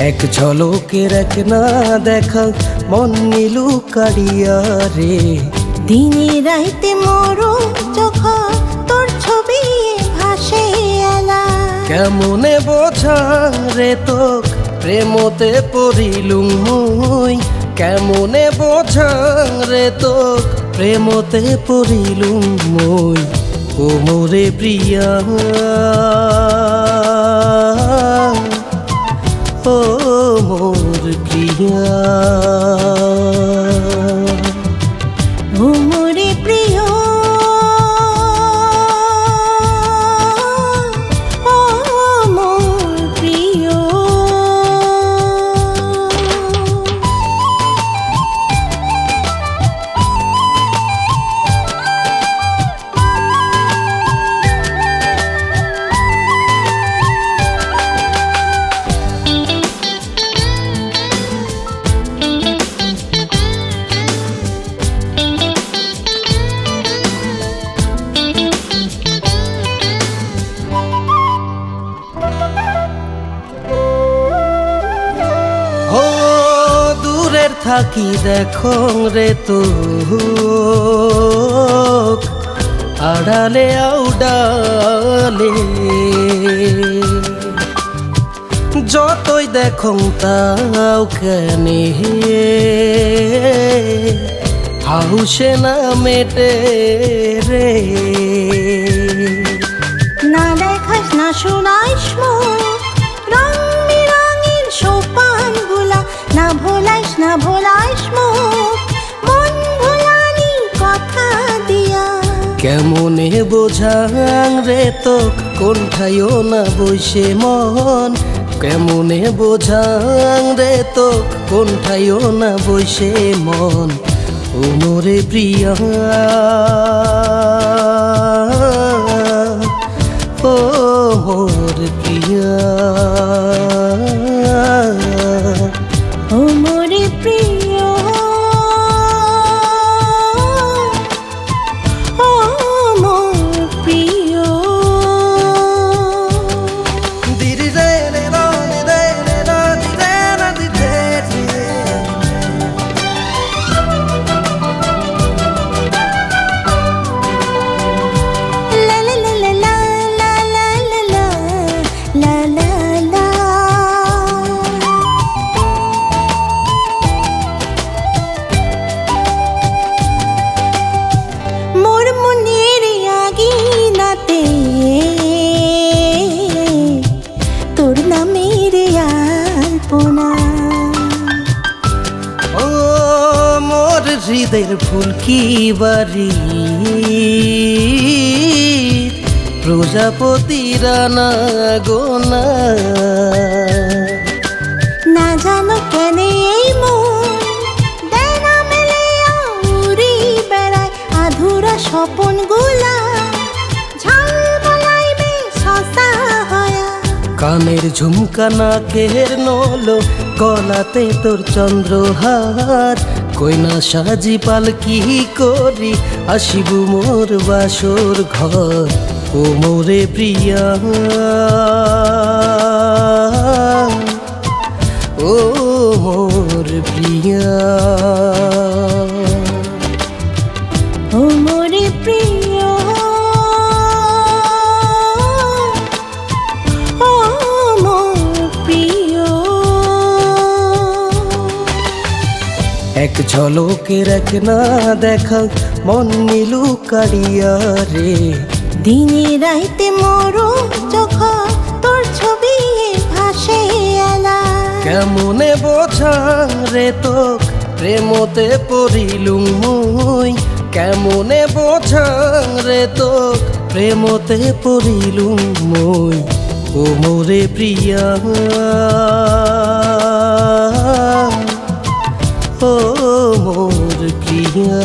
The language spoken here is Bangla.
এক ঝলকের এক না দেখা মন নীলু কাড়িয়া রে। দিনে রাইতে মরো যখন তোর ছবি ভাসে এলা। কেমনে বোঝা রে তোক প্রেমতে পড়িলুম মুই। কেমনে বোঝা রে তোক প্রেমতে পড়িলুম মুই। ও মোরে প্রিয়া ও মোর প্রিয়া ও মোরে প্রিয় ও মোর প্রিয়। থাকি দেখো রে তো আড়ালে আউডালে। যতই দেখো তাও কেনে হাউসে না মেটে রে। না দেখাস না শোনাইস রং বেরঙের সোপান গুলা। না ভোলাইস না ভোলাইস মন ভোলানি কথা দিয়া। কেমনে বোঝাং রে তোক কোনঠাইও না বইসে মন। কেমনে বোঝাং রে তোক কোনঠাইও না বইসে মন। ও মোরে প্রিয়া ও মোর প্রিয়া ও মোরে প্রিয় ও মোর প্রিয়। দিদি রে রে রে রে রে রে রে রে লা লা লা লা লা লা লা লা লা লা। মোর মনের আগিনাতে তোর নামের আলপনা। ও মোর হৃদয়ের ফুল কি বাড়ি প্রজাপতি রানা গোনা। না জানো কেন এই মন দেয় না মেলে উড়ি বেড়ায় আধুরা স্বপন গুলা। ঝাল বলাইবে শশা হয়া। কানের ঝুমকা নাকের নলো গলাতে তোর চন্দ্রহার। কইনা সাজি পালকি করি আসিবু মোর বাসর ঘর। ও মোরে প্রিয়া ও মোর প্রিয়া ও মোরে প্রিয় ও মোর প্রিয়। এক ঝলকের এক না দেখা মন নীলু কাড়িয়া রে। দিনে রাইতে মরো যখন তোর ছবি ভাসে এলা। কেমনে বোঝা রে তোক প্রেমতে পড়িলুম মুই। কেমনে বোঝা রে তোক প্রেমতে পড়িলুম মুই। ও মোরে প্রিয়া ও মোর প্রিয়া।